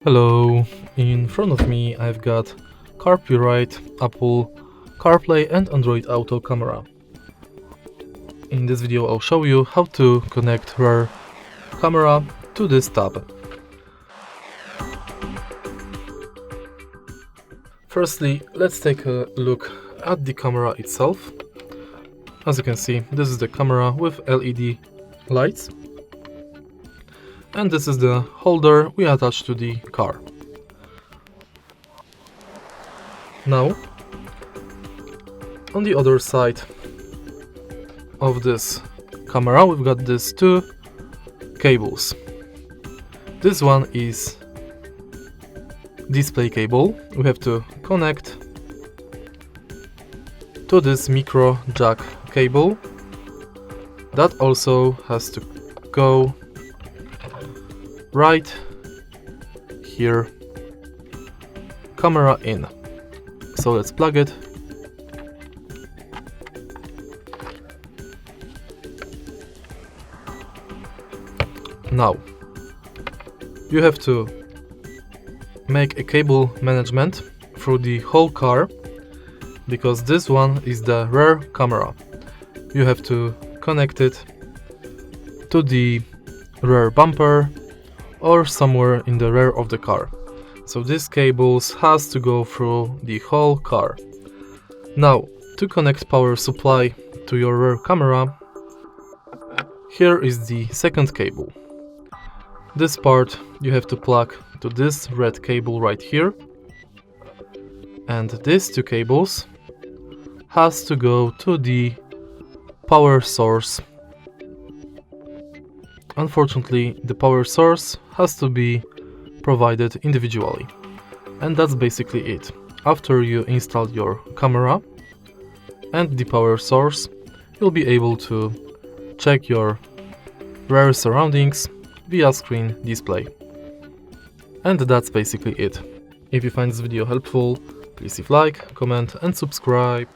Hello, in front of me I've got CARPURIDE, Apple CarPlay and Android Auto camera. In this video I'll show you how to connect rear camera to this tab. Firstly, let's take a look at the camera itself. As you can see, this is the camera with LED lights. And this is the holder we attach to the car. Now, on the other side of this camera, we've got these two cables. This one is display cable. We have to connect to this micro jack cable. That also has to go right here, camera in. So let's plug it. Now you have to make a cable management through the whole car, because this one is the rear camera. You have to connect it to the rear bumper or somewhere in the rear of the car. So this cables has to go through the whole car. Now, to connect power supply to your rear camera, here is the second cable. This part you have to plug to this red cable right here, and these two cables has to go to the power source. Unfortunately, the power source has to be provided individually. And that's basically it. After you install your camera and the power source, you'll be able to check your rear surroundings via screen display. And that's basically it. If you find this video helpful, please leave like, comment and subscribe.